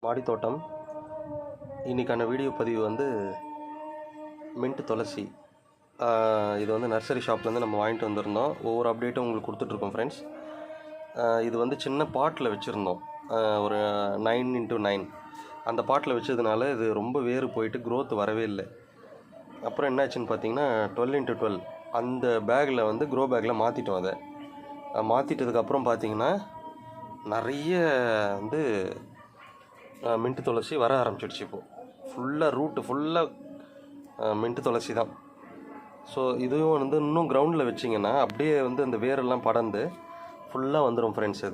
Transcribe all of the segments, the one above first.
மாடி தோட்டம். இன்றைக்கான வீடியோ பதிவு வந்து மின்ட் துளசி. இது வந்து நர்சரி ஷாப்லேருந்து நம்ம வாங்கிட்டு வந்திருந்தோம். ஒவ்வொரு அப்டேட்டும் உங்களுக்கு கொடுத்துட்ருக்கோம் ஃப்ரெண்ட்ஸ். இது வந்து சின்ன பாட்டில் வச்சுருந்தோம், ஒரு 9x9 அந்த பாட்டில் வச்சதுனால இது ரொம்ப வேறு போயிட்டு க்ரோத் வரவே இல்லை. அப்புறம் என்னாச்சுன்னு பார்த்தீங்கன்னா 12x12 அந்த பேக்கில் வந்து க்ரோ பேக்கில் மாற்றிட்டோம். அதை மாற்றிட்டதுக்கப்புறம் பார்த்தீங்கன்னா நிறைய வந்து மின்ட் துளசி வர ஆரம்பிச்சிடுச்சு. இப்போது ஃபுல்லாக ரூட்டு ஃபுல்லாக மின்ட் துளசி தான். ஸோ இதுவும் வந்து இன்னும் கிரவுண்டில் வச்சிங்கன்னா அப்படியே வந்து அந்த வேரெல்லாம் படர்ந்து ஃபுல்லாக வந்துடும் ஃப்ரெண்ட்ஸ்.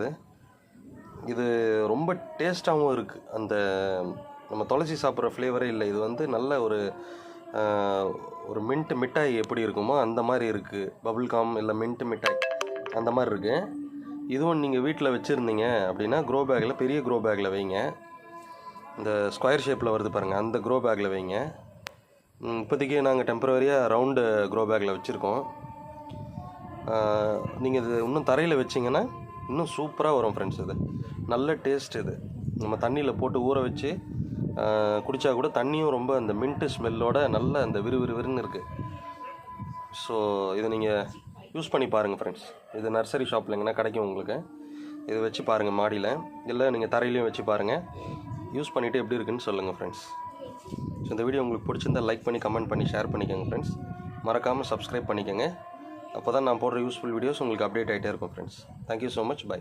இது ரொம்ப டேஸ்ட்டாகவும் இருக்குது. அந்த நம்ம துளசி சாப்பிட்ற ஃப்ளேவரே இல்லை. இது வந்து நல்ல ஒரு மின்ட் மிட்டாய் எப்படி இருக்குமோ அந்த மாதிரி இருக்குது. பபுள்காம் இல்லை மின்ட் மிட்டாய் அந்த மாதிரி இருக்குது. இதுவும் நீங்கள் வீட்டில் வச்சுருந்தீங்க அப்படின்னா க்ரோ பேக்கில், பெரிய க்ரோ பேக்கில் வைங்க. இந்த ஸ்கொயர் ஷேப்பில் வருது பாருங்கள், அந்த க்ரோ பேக்கில் வைங்க. இப்போதைக்கு நாங்கள் டெம்பரவரியாக ரவுண்டு க்ரோ பேக்கில் வச்சுருக்கோம். நீங்கள் இது இன்னும் தரையில் வச்சிங்கன்னா இன்னும் சூப்பராக வரும் ஃப்ரெண்ட்ஸ். இது நல்ல டேஸ்ட். இது நம்ம தண்ணியில் போட்டு ஊற வச்சு குடித்தா கூட தண்ணியும் ரொம்ப அந்த மின்ட்டு ஸ்மெல்லோட நல்ல அந்த விறுவிறுன்னு இருக்குது. ஸோ இதை நீங்கள் யூஸ் பண்ணி பாருங்கள் ஃப்ரெண்ட்ஸ். இது நர்சரி ஷாப்பில் எங்கன்னா கிடைக்கும் உங்களுக்கு. இதை வச்சு பாருங்கள் மாடியில், இல்லை நீங்கள் தரையிலையும் வச்சு பாருங்கள். யூஸ் பண்ணிவிட்டு எப்படி இருக்குன்னு சொல்லுங்கள் ஃப்ரெண்ட்ஸ். ஸோ இந்த வீடியோ உங்களுக்கு பிடிச்சிருந்தால் லைக் பண்ணி, கமெண்ட் பண்ணி, ஷேர் பண்ணிக்கோங்க ஃப்ரெண்ட்ஸ். மறக்காமல் சப்ஸ்கிரைப் பண்ணிக்கோங்க. அப்போ தான் நான் போடுற யூஸ்ஃபுல் வீடியோஸ் உங்களுக்கு அப்டேட் ஆகிட்டே இருக்கும் friends. Thank you so much. By.